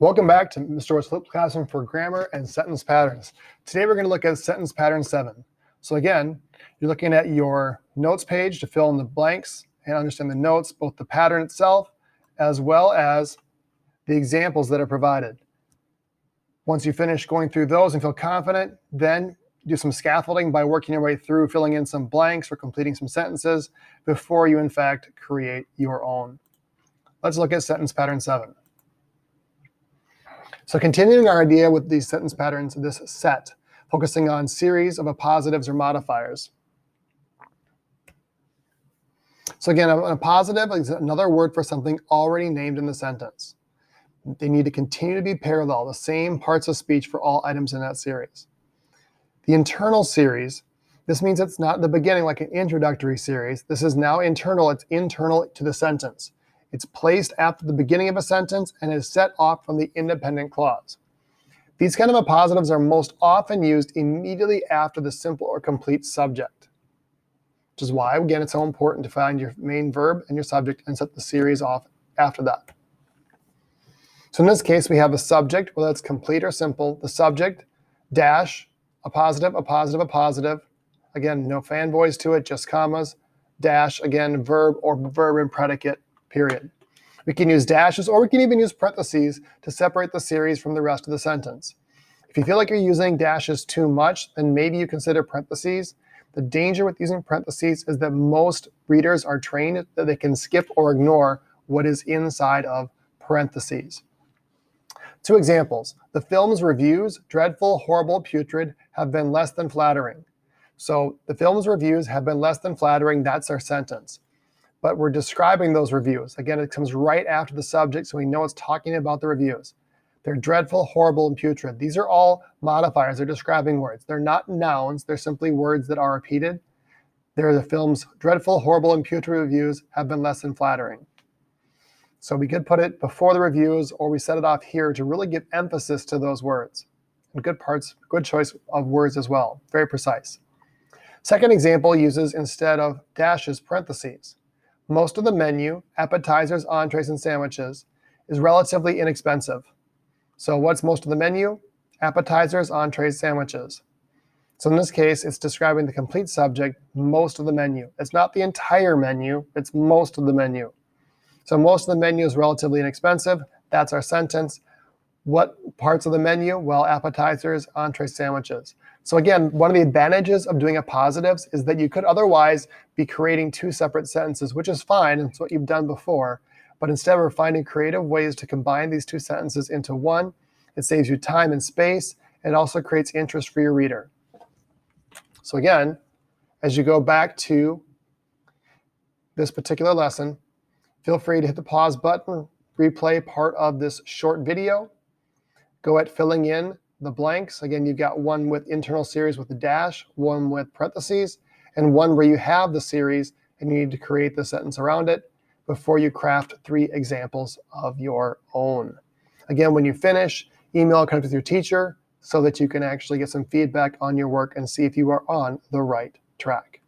Welcome back to Mr. Orr's Flipped Classroom for Grammar and Sentence Patterns. Today we're going to look at Sentence Pattern 7. So again, you're looking at your notes page to fill in the blanks and understand the notes, both the pattern itself as well as the examples that are provided. Once you finish going through those and feel confident, then do some scaffolding by working your way through filling in some blanks or completing some sentences before you in fact create your own. Let's look at Sentence Pattern 7. So continuing our idea with these sentence patterns, this set, focusing on series of appositives or modifiers. So again, a appositive is another word for something already named in the sentence. They need to continue to be parallel, the same parts of speech for all items in that series. The internal series, this means it's not the beginning like an introductory series. This is now internal, it's internal to the sentence. It's placed after the beginning of a sentence and is set off from the independent clause. These kind of appositives are most often used immediately after the simple or complete subject, which is why, again, it's so important to find your main verb and your subject and set the series off after that. So in this case, we have a subject, whether it's complete or simple, the subject, dash, appositive, appositive, appositive. Again, no fanboys to it, just commas, dash, again, verb or verb and predicate, period. We can use dashes or we can even use parentheses to separate the series from the rest of the sentence. If you feel like you're using dashes too much, then maybe you consider parentheses. The danger with using parentheses is that most readers are trained that they can skip or ignore what is inside of parentheses. Two examples. The film's reviews, dreadful, horrible, putrid, have been less than flattering. So the film's reviews have been less than flattering, that's our sentence. But we're describing those reviews. Again, it comes right after the subject, so we know it's talking about the reviews. They're dreadful, horrible, and putrid. These are all modifiers. They're describing words. They're not nouns. They're simply words that are repeated. They're the film's dreadful, horrible, and putrid reviews have been less than flattering. So we could put it before the reviews, or we set it off here to really give emphasis to those words. And good choice of words as well. Very precise. Second example uses, instead of dashes, parentheses. Most of the menu, appetizers, entrees, and sandwiches, is relatively inexpensive. So what's most of the menu? Appetizers, entrees, sandwiches. So in this case, it's describing the complete subject, most of the menu. It's not the entire menu, it's most of the menu. So most of the menu is relatively inexpensive. That's our sentence. What parts of the menu? Well, appetizers, entrees, sandwiches. So again, one of the advantages of doing appositives is that you could otherwise be creating two separate sentences, which is fine. It's what you've done before. But instead, we're finding creative ways to combine these two sentences into one. It saves you time and space. It also creates interest for your reader. So again, as you go back to this particular lesson, feel free to hit the pause button, replay part of this short video. Go at filling in the blanks. Again, you've got one with internal series with a dash, one with parentheses, and one where you have the series and you need to create the sentence around it before you craft 3 examples of your own. Again, when you finish, email connect with your teacher so that you can actually get some feedback on your work and see if you are on the right track.